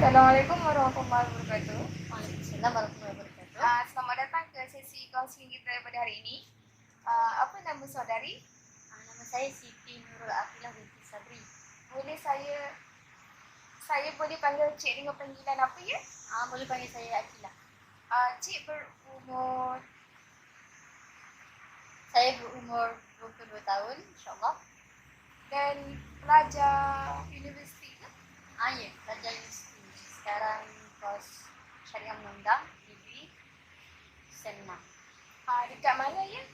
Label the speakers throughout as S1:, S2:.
S1: Assalamualaikum warahmatullahi wabarakatuh.
S2: Waalaikumsalam warahmatullahi wabarakatuh.
S1: Selamat datang ke sesi kaunseling kita pada hari ini. Apa nama saudari?
S2: Nama saya Siti Nurul Afilah binti Sabri.
S1: Boleh saya boleh panggil cik dengan panggilan apa ya?
S2: Boleh panggil saya Akilah.
S1: Cik berumur
S2: Saya berumur 22 tahun, insyaAllah.
S1: dan pelajar universiti ke?
S2: Ya, pelajar universiti. Sekarang kos Syariah Undang-Undang, degree SEM 6.
S1: Dekat mana ya?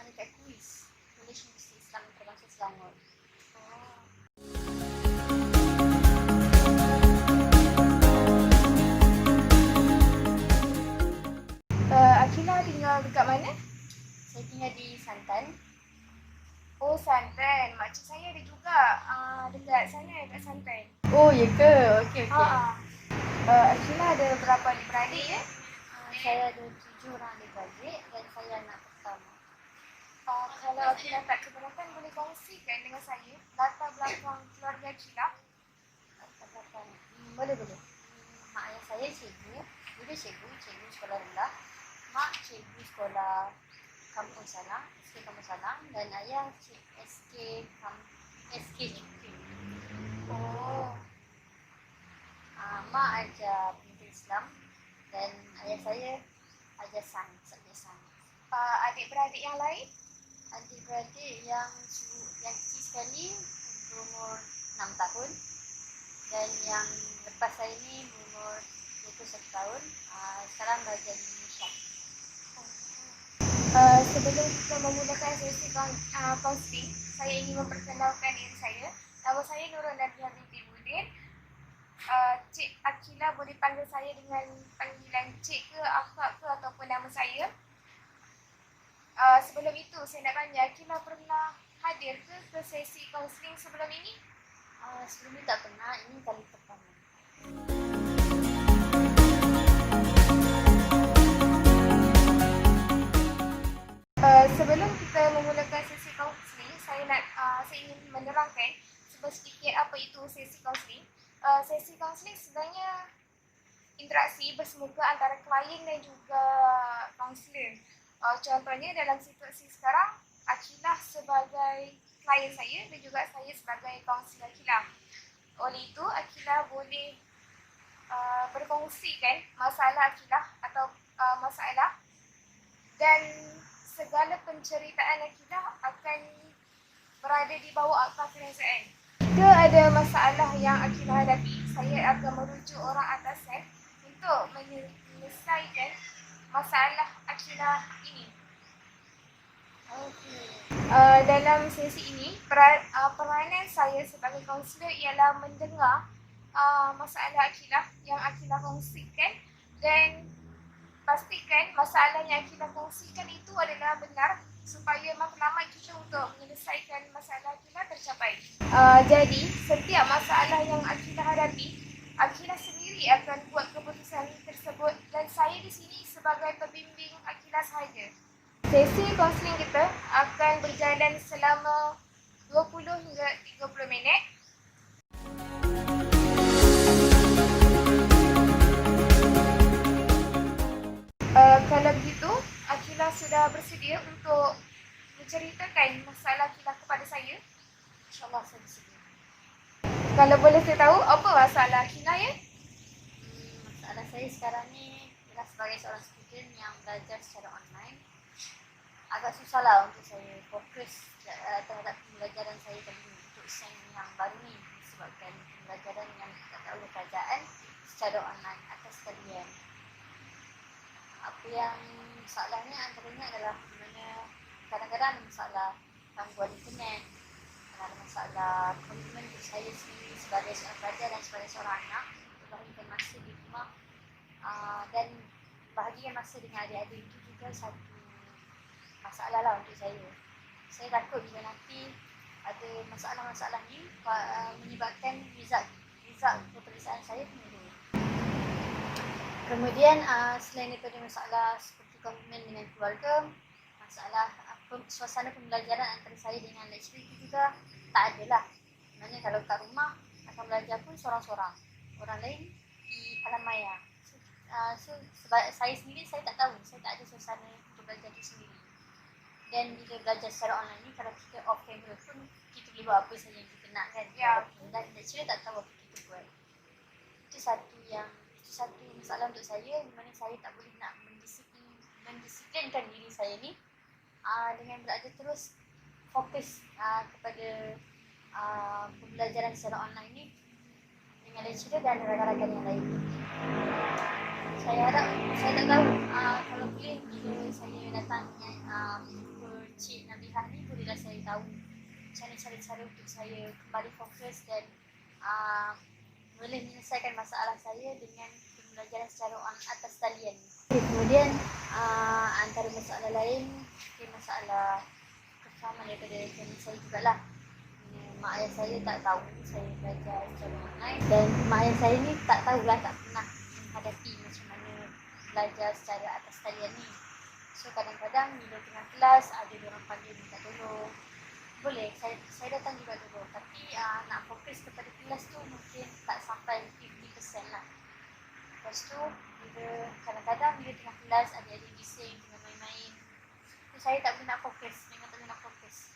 S2: Dekat Kuis, College Universiti Islam Antarabangsa Selangor.
S1: Akilah tinggal dekat mana?
S2: Saya tinggal di Santan.
S1: Oh, Santan. Makcik saya ada juga dekat sana, dekat Santan.
S2: Oh, ya ke? Okey.
S1: Akilah ada berapa adik-beradik ya?
S2: Saya ada 7 orang adik-beradik dan saya anak pertama.
S1: Kalau Akilah tak keberatan, boleh kongsikan dengan saya latar belakang keluarga Akilah.
S2: Boleh. Mak ayah saya cikgu, ibu cikgu sekolah rendah. Mak cikgu sekolah Kampung Salang, SK Kampung Salang, dan ayah SK Cukri. Mak ajar pendidikan Islam dan ayah saya ajar sains, subjek sains.
S1: Adik-beradik yang lain?
S2: Adik-beradik yang kecil sekali berumur 6 tahun dan yang lepas saya ni berumur 21 tahun. Sekarang belajar di Malaysia.
S1: Sebelum kita memulakan sesi kaunseling, saya ingin memperkenalkan diri saya. Nama saya Nurul Nabiah binti Budin. Cik Akilah boleh panggil saya dengan panggilan cik ke, akak ke ataupun nama saya. Sebelum itu, saya nak tanya, Akilah pernah hadir ke sesi kaunseling sebelum ini?
S2: Sebelum ni tak pernah, ini kali pertama.
S1: Sebelum kita memulakan sesi kaunseling, saya ingin menerangkan sedikit apa itu sesi kaunseling. Sesi kaunseling sebenarnya interaksi bersemuka antara klien dan juga kaunselor. Contohnya dalam situasi sekarang, Akilah sebagai klien saya dan juga saya sebagai kaunselor Akilah. Oleh itu, Akilah boleh berkongsikan masalah Akilah atau masalah dan segala penceritaan Akilah akan berada di bawah akal perasaan. Jika ada masalah yang Akilah hadapi, saya akan merujuk orang atas saya untuk menyelesaikan masalah Akilah ini. Dalam sesi ini, peranan saya sebagai kaunselor ialah mendengar masalah Akilah yang Akilah kongsikan dan pastikan masalah yang Akilah kongsikan itu adalah benar supaya matlamat kita untuk menyelesaikan masalah Akilah tercapai. Jadi, setiap masalah yang Akilah hadapi, Akilah sendiri akan buat keputusan tersebut dan saya di sini sebagai pembimbing Akilah sahaja. Sesi kaunseling kita akan berjalan selama 20 hingga 30 minit. Kalau begitu, Akilah sudah bersedia untuk menceritakan masalah Akilah kepada saya?
S2: InsyaAllah saya bersedia.
S1: Kalau boleh saya tahu, apa masalah Akilah ya?
S2: Masalah saya sekarang ni ialah sebagai seorang student yang belajar secara online. Agak susah lah untuk saya fokus terhadap pembelajaran saya untuk SEM yang baru ni disebabkan pembelajaran yang ditetapkan oleh kerajaan secara online atas kalian. Apa yang masalahnya antaranya adalah kadang-kadang ada masalah gangguan internet, ada masalah komitmen saya sendiri sebagai seorang pelajar dan sebagai seorang anak untuk bahagikan masa di rumah dan bahagikan masa dengan adik-adik itu juga satu masalah lah untuk saya. Saya takut bila nanti ada masalah-masalah ni menyebabkan result peperiksaan saya menurun. Kemudian selain daripada masalah seperti komitmen dengan keluarga, masalah suasana pembelajaran antara saya dengan lecturer itu juga tak ada lah. Maksudnya kalau kat rumah akan belajar pun seorang-seorang. Orang lain alam maya. Saya sendiri saya tak tahu, saya tak ada suasana untuk belajar itu sendiri. Dan bila belajar secara online ni, kalau kita off camera pun kita boleh buat apa saja yang kita nak kan. Dan lecturer tak tahu apa kita buat. Itu satu masalah untuk saya, di mana saya tak boleh nak mendisiplinkan diri saya ni dengan belajar terus fokus kepada pembelajaran secara online ni dengan lecturer dan rakan-rakan yang lain. Saya tak tahu kalau boleh bila saya datang dengan Cik Nabihah ni, bolehlah saya tahu cara-cara untuk saya kembali fokus dan boleh menyelesaikan masalah saya dengan pembelajaran secara atas talian. Kemudian antara masalah lain, masalah kefahaman daripada family saya jugalah. Mak ayah saya tak tahu saya belajar secara online dan mak ayah saya ni tak tahulah, tak pernah menghadapi macam mana belajar secara atas talian ni. So kadang-kadang bila tengah kelas ada orang panggil minta tolong, boleh saya datang juga dulu, tapi nak fokus kepada kelas tu mungkin tak sampai 50% lah. Lepas tu bila kadang-kadang bila tengah kelas adik-adik bising tengah main-main, saya tak boleh nak fokus, memang tak boleh nak fokus.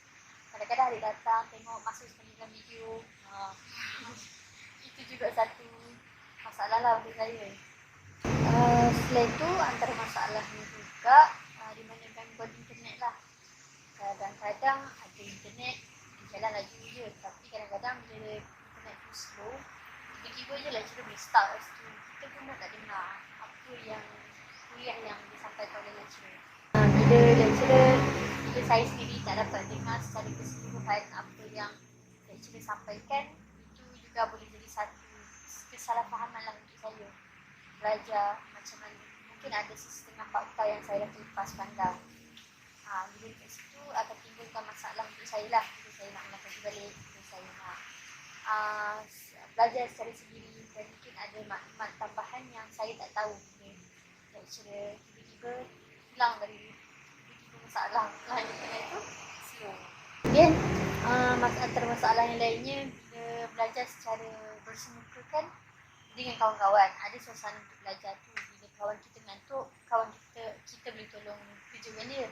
S2: Kadang-kadang adik datang tengok masuk sekali dalam video. Itu juga satu masalah lah untuk saya. Selain tu antara masalahnya juga di mana gangguan internet lah. Kadang-kadang ada internet dia jalan laju je, tapi kadang-kadang bila internet tu slow, tiba-tiba je lecturer boleh start kat situ. Kita pun dah tak dengar apa yang kuliah yang disampaikan oleh lecturer. Bila saya sendiri tak dapat dengar secara keseluruhan apa yang lecturer sampaikan, itu juga boleh jadi satu kesalahfahaman lah untuk saya belajar macam mana. Mungkin ada setengah fakta yang saya dah terlepas pandang. Bila kat situ akan timbulkan masalah untuk saya lah. Bila saya nak mengaji balik, bila saya nak belajar secara sendiri, dan mungkin ada maklumat tambahan yang saya tak tahu. Lecturer tiba-tiba hilang dari masalah internet tu slow. Kemudian antara masalah yang lainnya, bila belajar secara bersemuka kan dengan kawan-kawan, ada suasana untuk belajar tu. Bila kawan kita ngantuk, kawan kita boleh tolong kejutkan dia.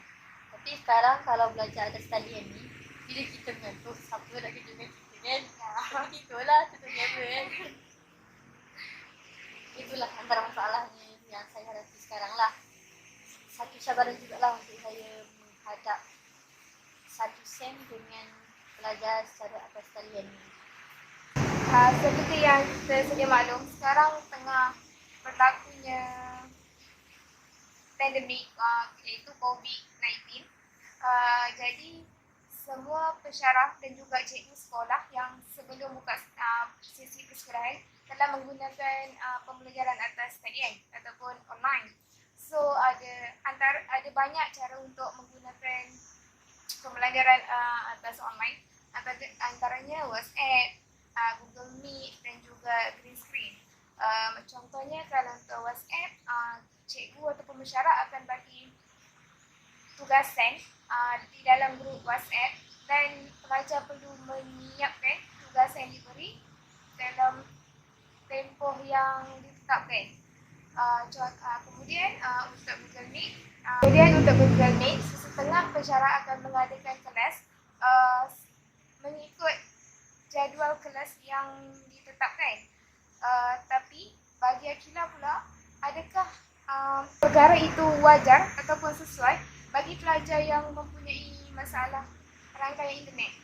S2: Tapi sekarang kalau belajar atas talian ni, bila kita mengantuk, siapa nak kejutkan kita kan? Itulah tutup kamera kan. Itulah antara masalahnya yang saya hadapi sekarang lah. Satu cabaran jugalah untuk saya menghadap satu sem dengan belajar secara atas talian ni.
S1: Seperti yang kita sedia maklum, sekarang tengah berlakunya pandemik iaitu COVID-19. Jadi semua pensyarah dan juga cikgu sekolah yang sebelum buka sesi persekolahan telah menggunakan pembelajaran atas talian ataupun online. So ada banyak cara untuk menggunakan pembelajaran atas online, antaranya WhatsApp, Google Meet dan juga green screen. Contohnya kalau untuk WhatsApp, cikgu atau pensyarah akan bagi tugasan di dalam grup WhatsApp dan pelajar perlu menyiapkan tugasan yang diberi dalam tempoh yang ditetapkan. Kemudian untuk Google Meet, sesetengah pensyarah akan mengadakan kelas mengikut jadual kelas yang ditetapkan. Tapi bagi Akila pula, adakah perkara itu wajar ataupun sesuai bagi pelajar yang mempunyai masalah rangkaian internet?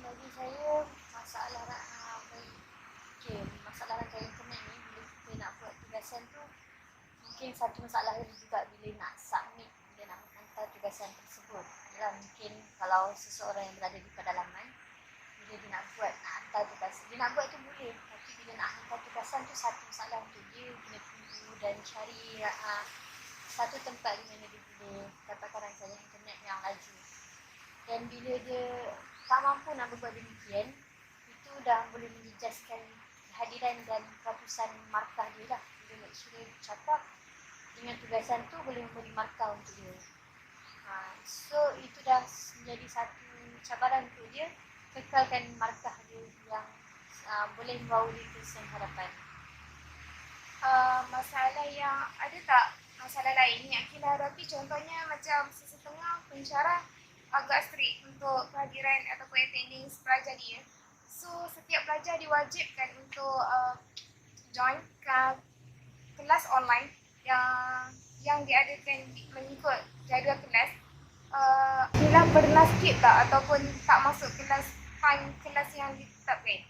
S2: Bagi saya, masalah rangkaian internet ni, bila kita nak buat tugasan tu, mungkin satu masalah juga bila nak submit, bila nak menghantar tugasan tersebut adalah mungkin kalau seseorang yang berada di pedalaman, bila dia nak hantar tugasan, dia nak buat tu boleh, tapi bila nak hantar tugasan tu satu masalah untuk dia, kena tunggu dan cari satu tempat di mana dia boleh dapatkan rangkaian internet yang laju. Dan bila dia tak mampu nak berbuat demikian, itu dah boleh menjejaskan kehadiran dan ratusan markah dia lah. Bila lecturer cakap dengan tugasan tu boleh memberi markah untuk dia. So itu dah menjadi satu cabaran untuk dia, kekalkan markah dia yang boleh membawa dia ke sen hadapan.
S1: ada tak masalah lain yang Akila hadapi? Contohnya macam sesetengah pensyarah agak strict untuk kehadiran ataupun attendance pelajar dia. So, setiap pelajar diwajibkan untuk join kelas online yang diadakan mengikut jadual kelas. Akila pernah skip tak ataupun tak masuk kelas yang ditetapkan?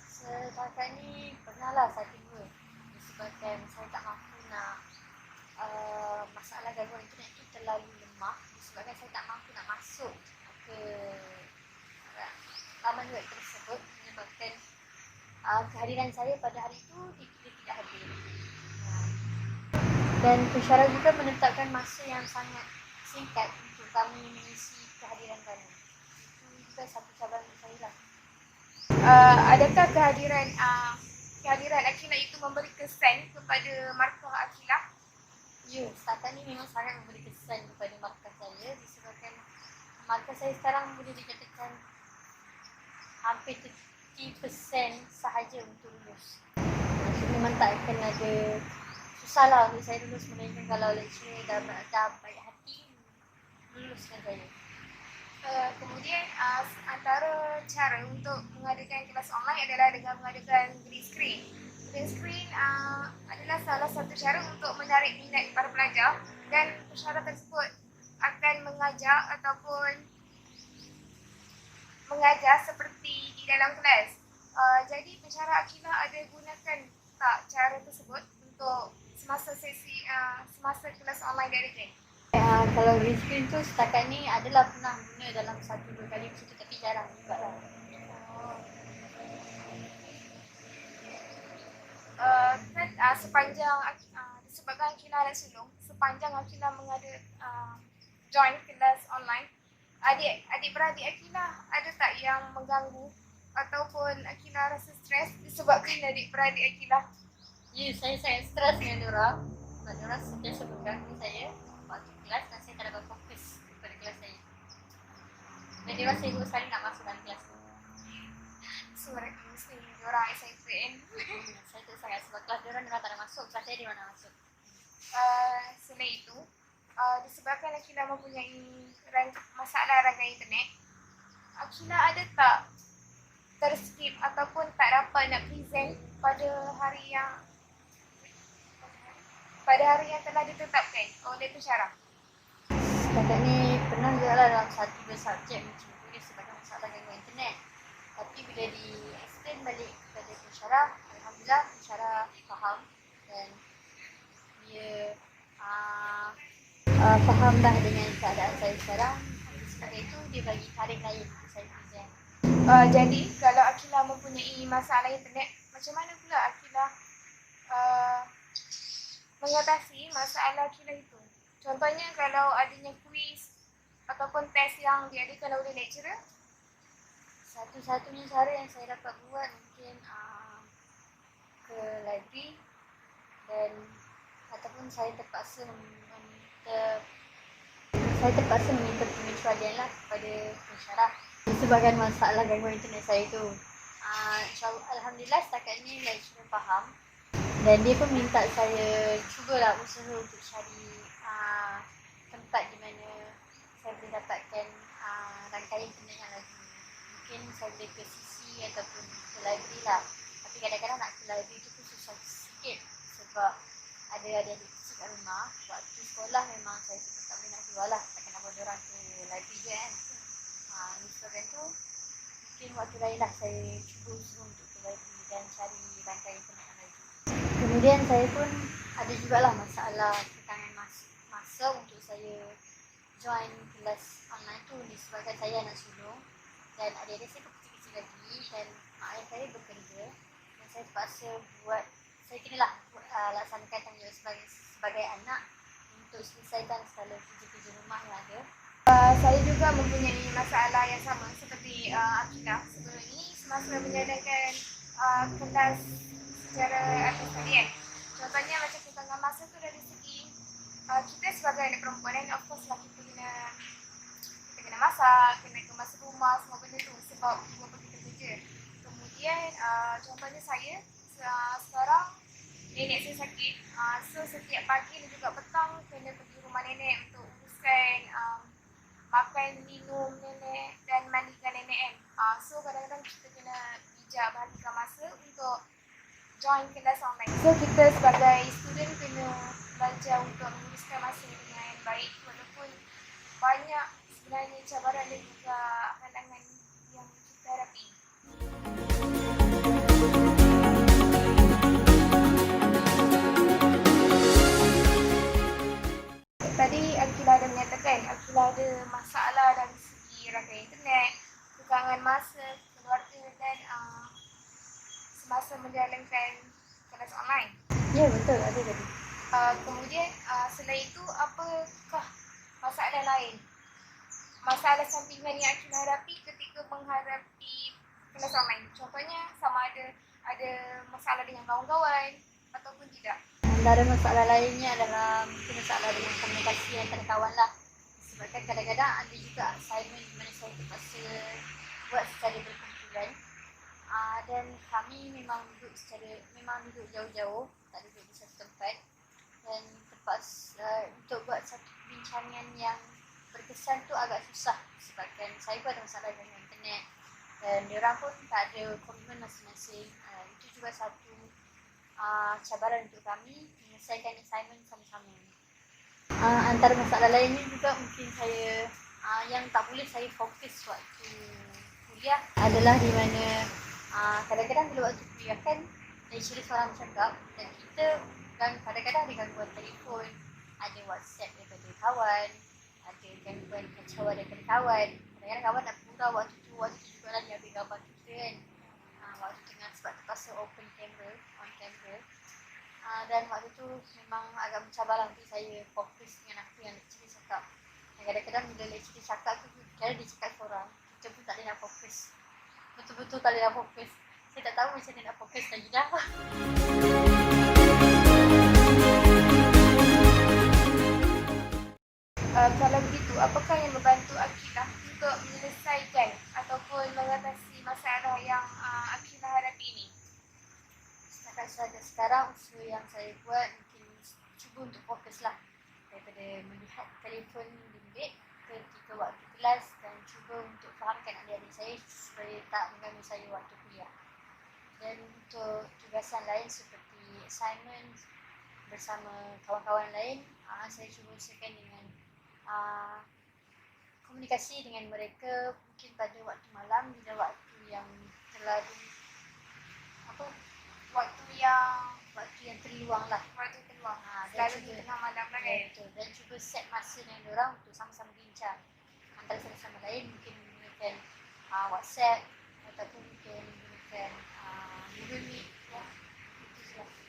S2: Setakat ni pernah lah satu dua. Disebabkan saya tak mampu nak masalah gangguan internet tu terlalu lemah. Disebabkan saya tak mampu nak masuk ke laman web tersebut, menyebabkan kehadiran saya pada hari itu dia tidak hadir. Dan pensyarah juga menetapkan masa yang sangat singkat untuk kami mengisi kehadiran kami. Itu juga satu cabaran untuk saya lah.
S1: Adakah kehadiran Akila itu memberi kesan kepada markah Akila?
S2: Ya, setakat ni memang sangat memberi kesan kepada markah saya, disebabkan markah saya sekarang boleh dikatakan hampir 30% sahaja untuk lulus. Maksudnya memang tak akan ada susah lah untuk saya lulus, melainkan kalau lecturer dah baik hati luluskan saya.
S1: Kemudian antara cara untuk mengadakan kelas online adalah dengan mengadakan green screen. Green screen adalah salah satu cara untuk menarik minat para pelajar, dan pensyarah tersebut akan mengajar ataupun mengajar seperti di dalam kelas. Jadi pensyarah Akila ada gunakan tak cara tersebut untuk semasa kelas online diadakan?
S2: Kalau green screen tu setakat ni adalah pernah guna dalam 1-2 kali macam tu, tapi jarang juga lah.
S1: Sepanjang disebabkan Akila ada sulung, sepanjang Akila join kelas online, adik-beradik Akila ada tak yang mengganggu ataupun Akila rasa stres disebabkan adik-beradik Akila?
S2: Ya, saya sangat stres dengan diorang. Sebab diorang sentiasa mengganggu saya waktu kelas dan saya tak dapat fokus pada kelas saya. Dan diorang sibuk sekali nak masuk dalam kelas tu.
S1: So, mesti diorang excited.
S2: Saya tak sangat sebab kelas diorang tak nak masuk, kelas saya diorang nak masuk.
S1: Selain itu, disebabkan Akila mempunyai masalah rangkaian internet, Akila ada tak terskip ataupun tak dapat nak present pada hari yang telah ditetapkan oleh pensyarah?
S2: Setakat ni pernah juga lah dalam 1-2 subjek macam tu disebabkan masalah gangguan internet. Tapi bila di-explain balik kepada pensyarah, alhamdulillah pensyarah faham dan dia faham dah dengan keadaan saya sekarang. Sebab itu dia bagi tarikh lain untuk saya present.
S1: Jadi kalau Akila mempunyai masalah internet, macam mana pula Akila mengatasi masalah Akila itu? Contohnya kalau adanya kuis ataupun test yang diadakan oleh lecturer.
S2: Satu-satunya cara yang saya dapat buat mungkin ke library dan ataupun saya terpaksa meminta pengecualian lah kepada pensyarah disebabkan masalah gangguan internet saya tu. Alhamdulillah setakat ni lecturer faham dan dia pun minta saya cubalah usaha untuk cari tempat di mana saya boleh dapatkan rangkaian internet yang lagi. Mungkin saya boleh ke CC ataupun ke library lah. Tapi kadang-kadang nak ke library tu pun susah sikit sebab ada adik-adik kecil kat rumah. Waktu sekolah memang saya tak boleh nak keluar lah, takkan nak bawa diorang ke library je kan. Disebabkan tu mungkin waktu lain lah saya cuba usaha untuk ke library dan cari rangkaian internet yang lagi. Kemudian saya pun ada jugalah masalah kekangan masa untuk saya join kelas online tu disebabkan saya anak sulung dan adik-adik saya pun kecil-kecil lagi dan mak ayah saya bekerja dan saya terpaksa saya kenalah laksanakan tanggungjawab sebagai anak untuk selesaikan segala kerja-kerja rumah yang ada.
S1: Saya juga mempunyai masalah yang sama seperti Akila sebelum ini semasa menjalankan kelas secara atas tadi kan. Contohnya macam kekangan masa tu dari segi kita sebagai anak perempuan dan of course lah kita kena masak, kena kemas rumah, semua benda tu sebab ibu bapa kita kerja. Kemudian contohnya saya sekarang nenek saya dia sakit. So setiap pagi dan juga petang kena pergi rumah nenek untuk uruskan makan, minum nenek dan mandikan nenek kan. So kadang-kadang kita kena bijak bahagikan masa untuk join kelas online. So kita sebagai student kena belajar untuk menguruskan masa dengan baik walaupun banyak sebenarnya cabaran dan juga halangan yang kita hadapi. Tadi Akilah ada menyatakan Akilah ada masalah dari segi rangkaian internet, kekurangan masa, keluarga dan semasa menjalankan kelas online.
S2: Ya, betul. Ada tadi.
S1: Kemudian selain itu apakah masalah lain? Masalah sampingan yang Akilah hadapi ketika menghadapi kelas online. Contohnya sama ada masalah dengan kawan-kawan ataupun tidak.
S2: Antara masalah lainnya adalah mungkin masalah dengan komunikasi antara kawan lah. Sebabkan kadang-kadang ada juga assignment di mana saya terpaksa buat secara berkumpulan. Dan kami memang duduk jauh-jauh, tak duduk di satu tempat. Dan terpaksa untuk buat satu perbincangan yang berkesan tu agak susah sebabkan saya pun ada masalah dengan internet dan diorang pun tak ada komitmen masing-masing. Itu juga satu cabaran untuk kami menyelesaikan assignment sama-sama. Antara masalah lainnya juga mungkin saya yang tak boleh saya fokus waktu kuliah adalah di mana kadang-kadang bila waktu kuliah kan lecturer seorang bercakap dan kita dan kadang-kadang ada gangguan telefon, ada WhatsApp daripada kawan, ada gangguan kacauan daripada kawan. Kadang-kadang kawan nak pura waktu tu juga lah dia ambil gambar kita kan. Waktu tengah sebab terpaksa on camera. Dan waktu tu memang agak mencabarlah untuk saya fokus dengan apa yang lecturer cakap. Dan kadang-kadang bila lecturer cakap tu, kadang dia cakap seorang, kita pun tak boleh nak fokus. Betul-betul tak boleh nak fokus. Saya tak tahu macam mana nak fokus lagi dah.
S1: Kalau begitu, apakah yang membantu Akilah untuk menyelesaikan ataupun mengatasi masalah yang Akilah hadapi ini?
S2: Setakat sekarang usaha yang saya buat mungkin cuba untuk fokus lah daripada melihat telefon bimbit ketika waktu kelas dan cuba untuk fahamkan adik-adik saya supaya tak mengganggu saya waktu kuliah. Dan untuk tugasan lain seperti assignment bersama kawan-kawan lain, saya cuba usahakan dengan komunikasi dengan mereka mungkin pada waktu malam bila waktu yang terlalu waktu yang terluang lah.
S1: Selalu di tengah malam lah kan?
S2: Betul. Dan cuba set masa dengan diorang untuk sama-sama bincang antara satu sama lain, mungkin menggunakan WhatsApp ataupun mungkin menggunakan Google Meet. Itu sahaja.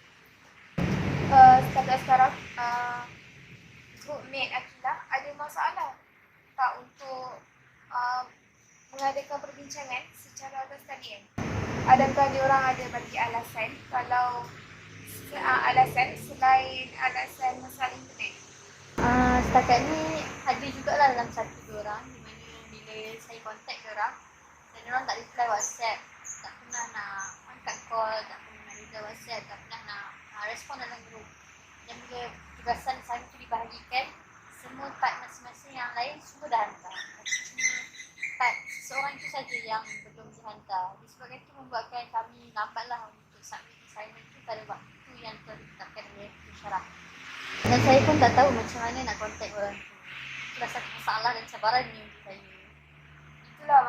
S1: Setakat sekarang, groupmate Akilah ada masalah tak untuk mengadakan perbincangan secara atas talian? Adakah diorang ada bagi alasan kalau alasan selain alasan masalah internet?
S2: Setakat ni ada jugalah dalam satu diorang di mana bila saya contact diorang dan diorang tak reply WhatsApp, tak pernah nak angkat call, tak pernah nak reply WhatsApp, tak pernah nak respon dalam grup. Dan bila tugasan saya tu dibahagikan, semua part masing-masing yang lain semua dah hantar. Cuma part seseorang itu saja yang belum dihantar. Disebabkan itu membuatkan kami lambatlah untuk submit assignment itu pada waktu yang ditetapkan oleh pensyarah. Dan saya pun tak tahu macam mana nak contact orang tu. Itulah satu masalah dan cabaran ni untuk saya.
S1: Itulah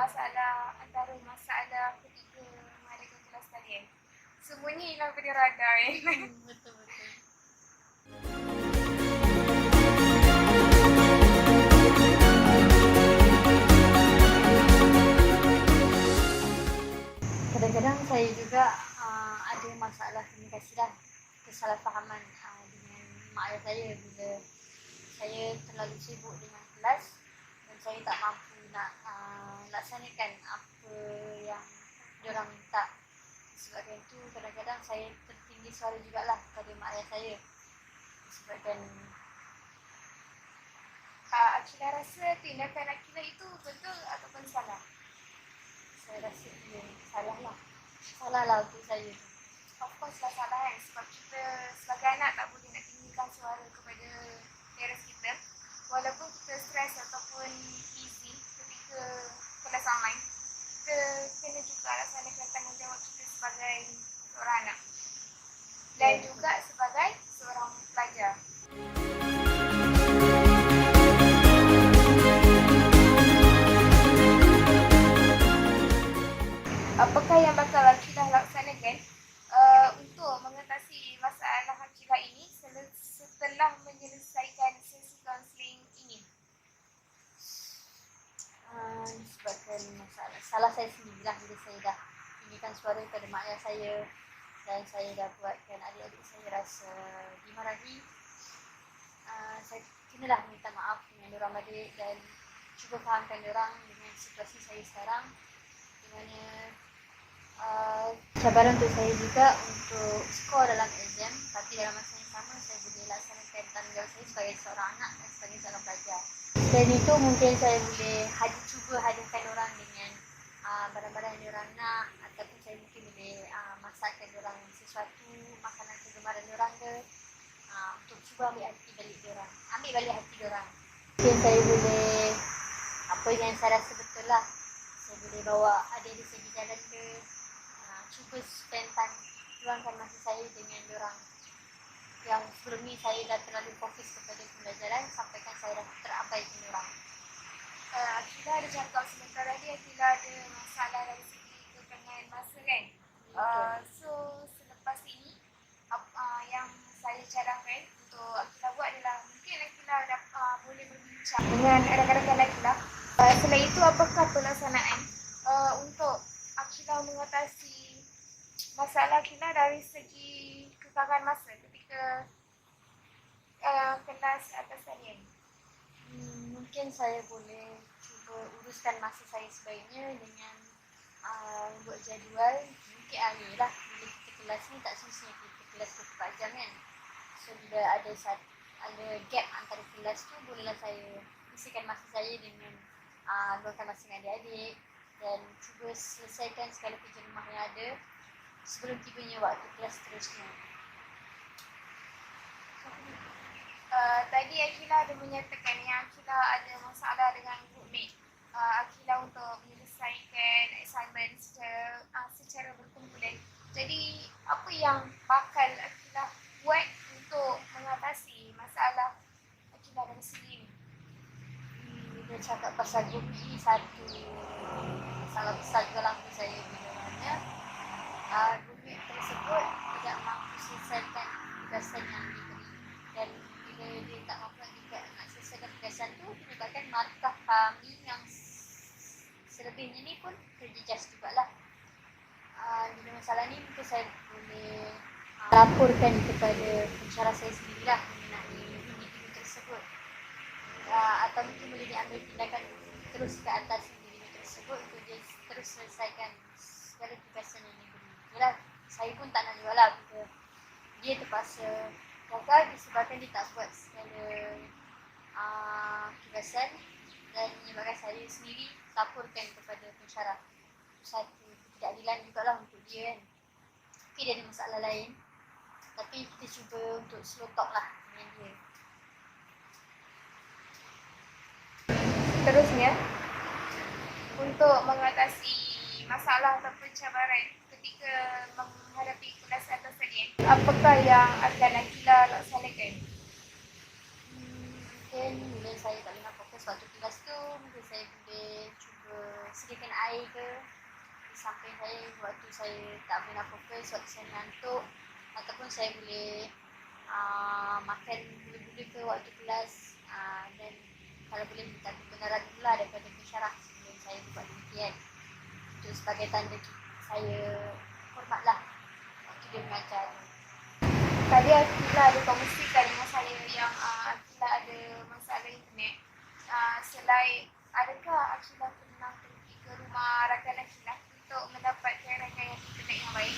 S1: antara masalah ketika mengadakan kelas talian. Semuanya hilang pada radar
S2: Betul-betul. Kadang-kadang saya juga ada masalah komunikasi lah, kesalahfahaman dengan mak ayah saya bila saya terlalu sibuk dengan kelas dan saya tak mampu nak laksanakan apa yang diorang minta. Sebabkan itu kadang-kadang saya tertinggi suara jugalah kepada mak ayah saya. Sebabkan
S1: Akilah rasa tindakan Akilah itu betul ataupun salah?
S2: saya rasa dia salah lah untuk saya.
S1: of course lah salah kan, sebab kita sebagai anak tak boleh nak tinggikan suara kepada parents kita walaupun kita stres ataupun busy ketika kelas online. Kita kena juga laksanakan tanggungjawab kita sebagai seorang anak dan juga sebagai seorang pelajar. Apakah yang bakal Akilah laksanakan untuk mengatasi masalah Akilah ini setelah menyelesaikan sesi kaunseling ini?
S2: Disebabkan masalah salah saya sendirilah bila saya dah tinggikan suara kepada mak ayah saya dan saya dah buatkan adik-adik saya rasa dimarahi. Saya kenalah minta maaf dengan diorang balik dan cuba fahamkan diorang dengan situasi saya sekarang, di mana cabaran untuk saya juga untuk skor dalam exam, tapi dalam masa yang sama saya boleh laksanakan tanggungjawab saya sebagai seorang anak dan sebagai seorang pelajar. Selain itu mungkin saya boleh cuba hadirkan orang dengan barang-barang yang diorang nak, ataupun saya mungkin boleh masakkan diorang sesuatu makanan kegemaran diorang ke, untuk cuba ambil hati balik diorang, ambil balik hati diorang. Mungkin saya boleh, apa yang saya rasa betul lah, saya boleh bawa adik-adik saya pergi jalan ke, cuba spend time, luangkan masa saya dengan diorang yang sebelum ni saya dah terlalu fokus kepada pembelajaran sampaikan saya dah terabaikan diorang.
S1: Akilah ada cakap sebentar tadi Akilah ada masalah dari segi kekangan masa kan? So selepas ini yang saya cadangkan untuk Akilah buat adalah mungkin Akilah boleh berbincang dengan rakan-rakan Akilah. Selain itu, apakah pelaksanaan untuk Akilah mengatasi masalah Akilah dari segi kekangan masa ketika kelas atas talian?
S2: Mungkin saya boleh cuba uruskan masa saya sebaiknya dengan buat jadual. Mungkin lah bila kita kelas ni tak semestinya kita kelas 24 jam kan. So bila ada gap antara kelas tu, bolehlah saya isikan masa saya dengan luangkan masa dengan adik-adik dan cuba selesaikan segala kerja rumah yang ada sebelum tibanya waktu kelas seterusnya.
S1: Tadi Akilah ada menyatakan yang Akilah ada masalah dengan groupmate. Akilah untuk menyelesaikan assignment secara berkumpulan. Jadi apa yang bakal Akilah buat untuk mengatasi masalah Akilah dari segi ini?
S2: Bila cakap pasal group ni, satu masalah besar juga lah untuk saya bila mana groupmate tersebut tidak mampu selesaikan tugasan yang diberi, dan bila dia tak mampu juga nak selesaikan tugasan tu menyebabkan markah kami yang selebihnya ni pun terjejas jugalah. Bila masalah ni mungkin saya boleh laporkan kepada pensyarah saya sendirilah mengenai individu tersebut, atau mungkin boleh diambil tindakan terus ke atas individu tersebut untuk dia terus selesaikan segala tugasan yang diberi. Yalah, saya pun tak nak jual lah bila dia terpaksa gagal disebabkan dia tak buat segala tugasan dan menyebabkan saya sendiri laporkan kepada pensyarah. Satu ketidakadilan jugalah untuk dia kan. Mungkin dia ada masalah lain, tapi kita cuba untuk slow talk lah dengan dia.
S1: Seterusnya, untuk mengatasi masalah ataupun cabaran ketika menghadapi kelas atas talian, apakah yang akan Akilah laksanakan?
S2: Mungkin bila saya tak boleh nak fokus waktu kelas tu, mungkin saya boleh cuba sediakan air ke di samping saya waktu saya tak boleh nak fokus, waktu saya ngantuk, ataupun saya boleh makan gula-gula ke waktu kelas, dan kalau boleh minta kebenaran dulu lah daripada pensyarah sebelum saya buat demikian, untuk sebagai tanda saya hormatlah waktu dia mengajar.
S1: Tadi Akilah ada kongsikan dengan saya yang Akilah ada masalah internet. Selain, adakah Akilah pernah pergi ke rumah rakan Akilah untuk mendapatkan rangkaian internet yang baik?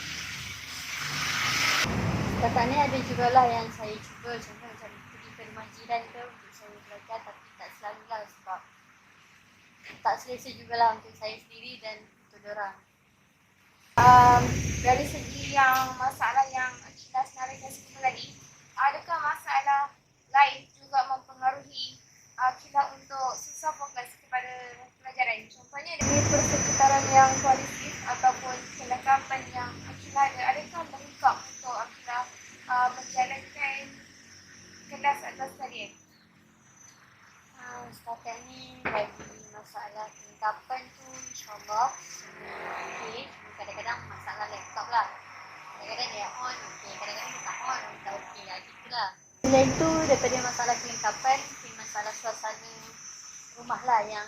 S2: Setakat ni ada jugalah yang saya cuba, contoh macam pergi ke rumah jiran ke untuk saya belajar, tapi tak selalulah sebab tak selesa jugalah untuk saya sendiri dan untuk diorang.
S1: Dari segi yang masalah yang Akila senaraikan sebelum tadi, adakah masalah lain juga mempengaruhi Akila untuk susah fokus kepada pelajaran? Contohnya dari persekitaran yang kualitatif ataupun kelengkapan yang Akila ada, adakah melengkap untuk Akila menjalankan kelas atau talian?
S2: Setakat ni bagi masalah kelengkapan tu insyaAllah semua okey. Cuma kadang-kadang masalah laptop lah. Kadang-kadang dia on okey, kadang-kadang dia tak on, tak okey lah gitu lah. Selain tu daripada masalah kelengkapan, mungkin masalah suasana rumah lah yang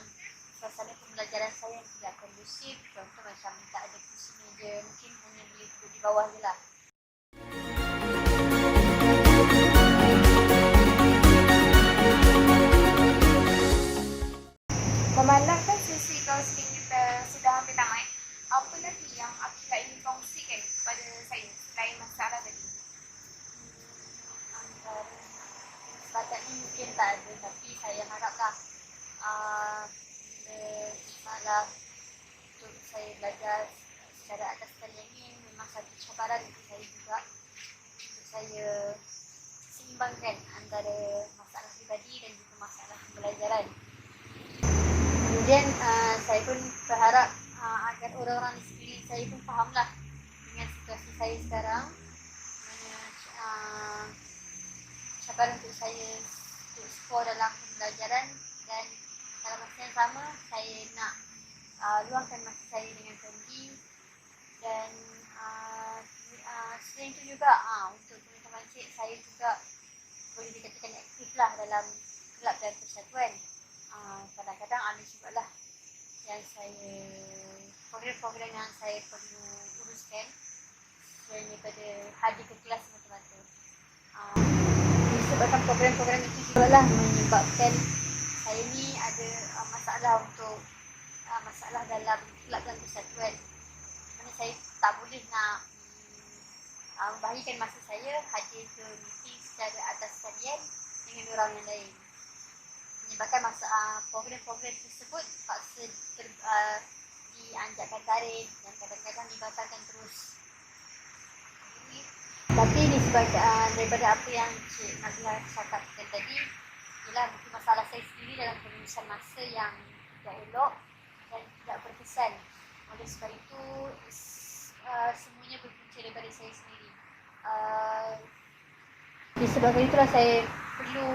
S2: suasana pembelajaran saya yang tidak kondusif. Contoh macam tak ada kursi meja, mungkin hanya boleh duduk di bawah je lah.
S1: Memandangkan sesi kaunseling kita sudah hampir tamat, apa lagi yang Akila ingin kongsikan kepada saya selain masalah tadi?
S2: Antara setakat ni mungkin tak ada, tapi saya haraplah bila masalah untuk saya belajar secara atas talian ni memang satu cabaran untuk saya juga, untuk saya seimbangkan antara masalah pribadi dan juga masalah pembelajaran. Kemudian saya pun berharap agar orang-orang di sekeliling saya pun fahamlah dengan situasi saya sekarang, mana cabaran untuk saya untuk skor dalam pembelajaran, dan dalam masa yang sama saya nak luangkan masa saya dengan family, dan selain itu juga untuk teman-teman cik saya juga boleh dikatakan aktif lah dalam kelab dan persatuan. Kadang-kadang ada juga lah yang saya program-program yang saya perlu uruskan selain daripada hadir ke kelas semata-mata. Disebabkan program-program itu juga lah menyebabkan saya ni ada masalah untuk masalah dalam kelab dan persatuan, mana saya tak boleh nak membahagikan masa saya hadir ke meeting secara atas talian dengan orang yang lain, menyebabkan program-program tersebut terpaksa dianjakkan tarikh dan kadang-kadang dibatalkan terus. Tapi disebabkan daripada apa yang Cik Nabilah cakapkan tadi, ialah mungkin masalah saya sendiri dalam penulisan masa yang tidak elok dan tidak berkesan. Oleh sebab itu semuanya berpunca daripada saya sendiri. Disebabkan itulah saya perlu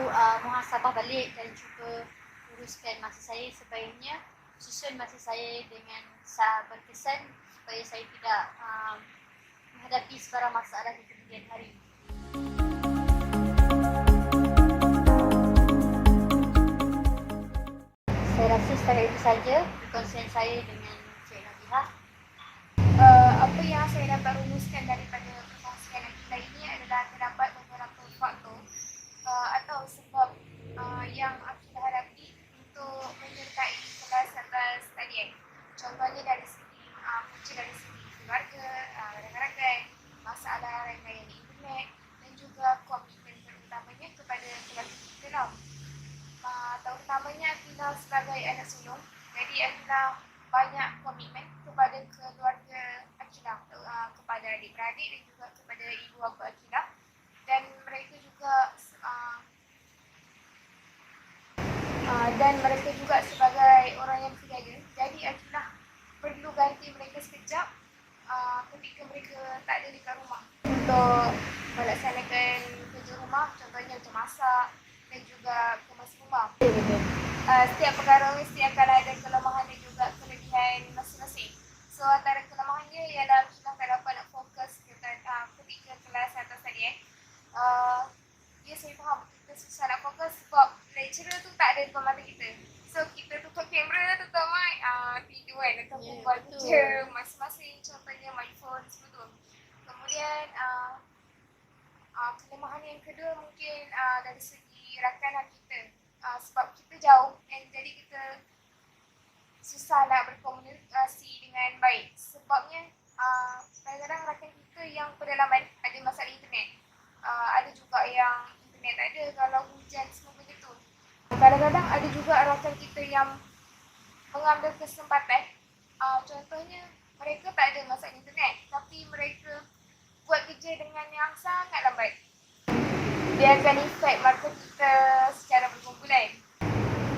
S2: muhasabah balik dan juga uruskan masa saya sebaiknya, susun masa saya dengan berkesan supaya saya tidak menghadapi sebarang masalah di kemudian hari. Saya rasa setakat itu saja perkongsian saya dengan Cik Nabilah.
S1: Apa yang saya dapat rumuskan daripada perkongsian Akila ini adalah terdapat beberapa faktor atau sebab yang Akila hadapi untuk menyertai kelas atas talian. Contohnya dari segi punca dari segi keluarga, rakan-rakan, masalah rangkaian di internet dan juga komitmen terutamanya kepada keluarga kita lah. Terutamanya Akila sebagai anak sulung, jadi Akila banyak komitmen kepada keluarga Akila, kepada adik-beradik dan juga kepada ibu bapa Akila, dan mereka juga sebagai orang yang berniaga. Jadi Akila perlu ganti mereka sekejap ketika mereka tak ada dekat rumah untuk melaksanakan kerja rumah, contohnya macam masak dan juga kemas rumah. Setiap perkara mesti akan ada kelemahan dan juga kelebihan masing-masing. So antara kelemahannya ialah kita tak dapat nak fokus ketika kelas atas talian. Ya, saya faham kita susah nak fokus sebab lecturer tu tak ada depan mata kita. So kita tutup kamera, tutup mic, tidur kan ataupun buat kerja masing-masing, contohnya my phone semua tu. Kemudian kelemahan yang kedua mungkin dari segi rakan kita, sebab kita jauh dan jadi kita susah nak berkomunikasi dengan baik. Sebabnya kadang-kadang rakan kita yang pedalaman ada masalah internet, ada juga yang internet tak ada kalau hujan semua benda tu. Kadang-kadang ada juga rakan kita yang mengambil kesempatan, contohnya mereka tak ada masalah internet, tapi mereka buat kerja dengan yang sangat lambat. Dia akan efek mata kita secara berkumpulan.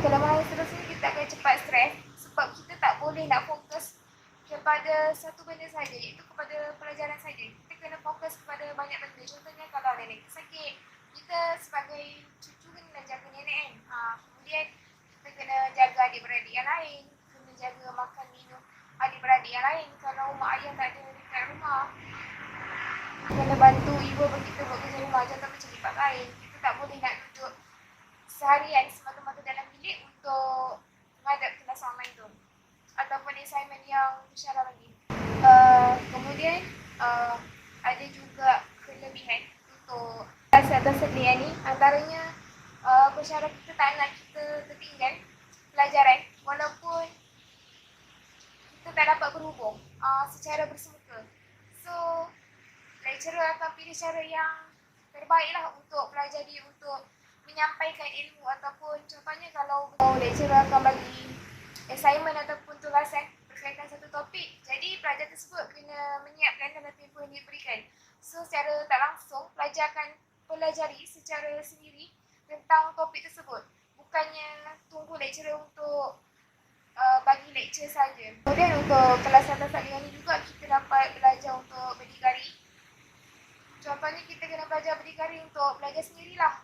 S1: Kelemahan seterusnya, kita akan cepat stres sebab kita tak boleh nak fokus kepada satu benda saja, iaitu kepada pelajaran saja. Kita kena fokus kepada banyak benda. Contohnya kalau nenek sakit, kita sebagai cucu kena jaga nenek kan. Kemudian kita kena jaga adik-beradik yang lain, kena jaga makan minum adik-beradik yang lain kalau mak ayah tak ada dekat rumah. Kena bantu ibu kita buat kerja rumah, contoh macam lipat kain. Kita tak boleh nak duduk seharian semata-mata dalam bilik untuk menghadap kelas online tu ataupun assignment yang syarah bagi. Kemudian ada juga kelebihan untuk kelas sedia ni, antaranya pensyarah kita tak nak kita tertinggal pelajaran walaupun kita tak dapat berhubung secara bersemuka. So, lecturer akan pilih cara yang terbaik lah untuk pelajari, untuk menyampaikan ilmu. Ataupun contohnya kalau lecturer akan bagi assignment ataupun tugasan berkaitan satu topik, jadi pelajar tersebut kena menyiapkan dalam tempoh yang diberikan. So, secara tak langsung, pelajar akan pelajari secara sendiri tentang topik tersebut, bukannya tunggu lecturer untuk bagi lecture saja. Kemudian untuk kelas atas talian ni juga kita dapat belajar untuk berdikari. Contohnya kita kena belajar berdikari untuk belajar sendirilah.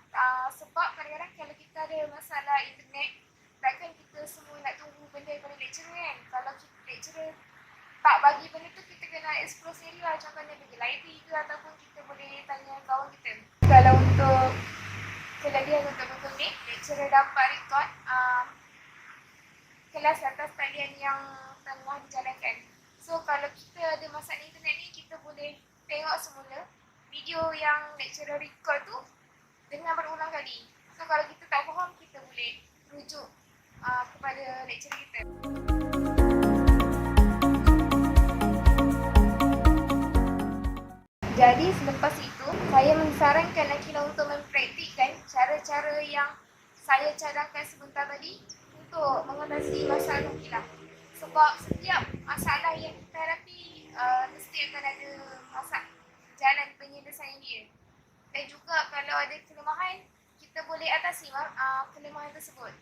S1: Sebab kadang-kadang kalau kita ada masalah internet, takkan kita semua nak tunggu benda daripada lecturer kan. Kalau lecturer tak bagi benda tu, kita kena explore sendirilah. Contohnya pergi library ke, ataupun kita boleh tanya kawan kita. Kalau untuk kelebihan untuk Google Meet, lecturer dapat record kelas atas talian yang tengah dijalankan. So, kalau kita ada masalah internet ni, kita boleh tengok semula video yang lecturer record tu dengan berulang kali. So, kalau kita tak faham, kita boleh rujuk kepada lecturer kita. Jadi, selepas itu, saya mensarankan Akila untuk mempraktikkan cara-cara yang saya cadangkan sebentar tadi untuk mengatasi masalah Akila. Sebab setiap masalah yang kita hadapi mesti akan ada jalan penyelesaian dia. Dan juga kalau ada kelemahan, kita boleh atasi kelemahan tersebut.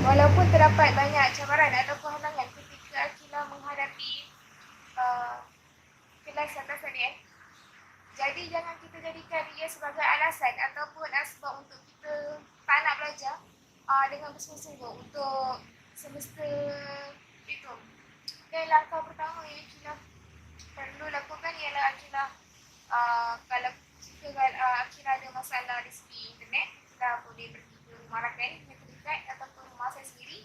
S1: Walaupun terdapat banyak cabaran ataupun halangan ketika Akila menghadapi kelas atas talian, jadi jangan kita jadikan ia sebagai alasan ataupun asbab untuk kita tak nak belajar dengan bersungguh-sungguh untuk semester itu. Dan langkah pertama yang Akila perlu lakukan ialah Akila kalau jika Akila ada masalah dari segi internet, kita boleh pergi ke rumah rakan yang terdekat ataupun rumah saya sendiri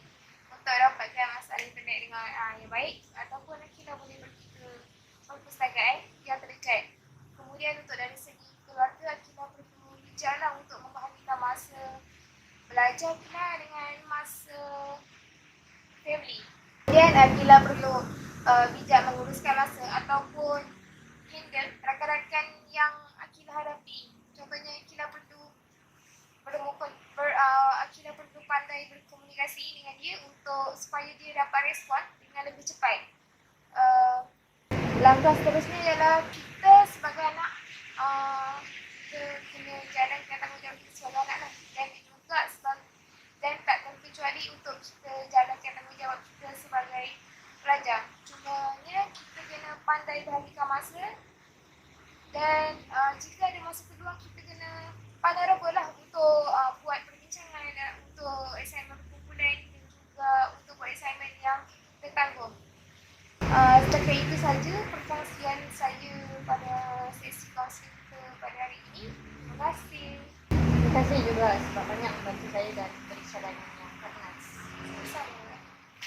S1: untuk dapatkan masalah internet dengan yang baik, ataupun Akila boleh pergi ke perpustakaan yang terdekat. Kemudian untuk dari segi keluarga, Akila perlu bijaklah untuk membahagikan masa belajar Akila dengan masa family. Kemudian Akila perlu bijak menguruskan masa ataupun handle rakan-rakan yang Akila hadapi. Contohnya Akila perlu Akila perlu pandai berkomunikasi dengan dia untuk supaya dia dapat respon dengan lebih cepat. Langkah seterusnya ialah kita sebagai anak kita kena jalankan tanggungjawab kita sebagai anak lah. Dan juga dan tak terkecuali untuk kita jalankan tanggungjawab kita sebagai pelajar. Cumanya kita kena pandai bahagikan masa, dan jika ada masa peluang, kita kena pandai rebutlah untuk buat perbincangan, untuk assignment berkumpulan dan juga untuk buat assignment yang tertanggung. Setakat itu saja perkongsian saya pada sesi kaunseling kita pada hari ini. Terima kasih.
S2: Terima kasih juga sebab banyak membantu saya dan beri cadangan yang berkelas.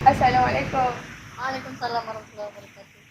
S1: Assalamualaikum.
S2: Waalaikumsalam warahmatullahi wabarakatuh.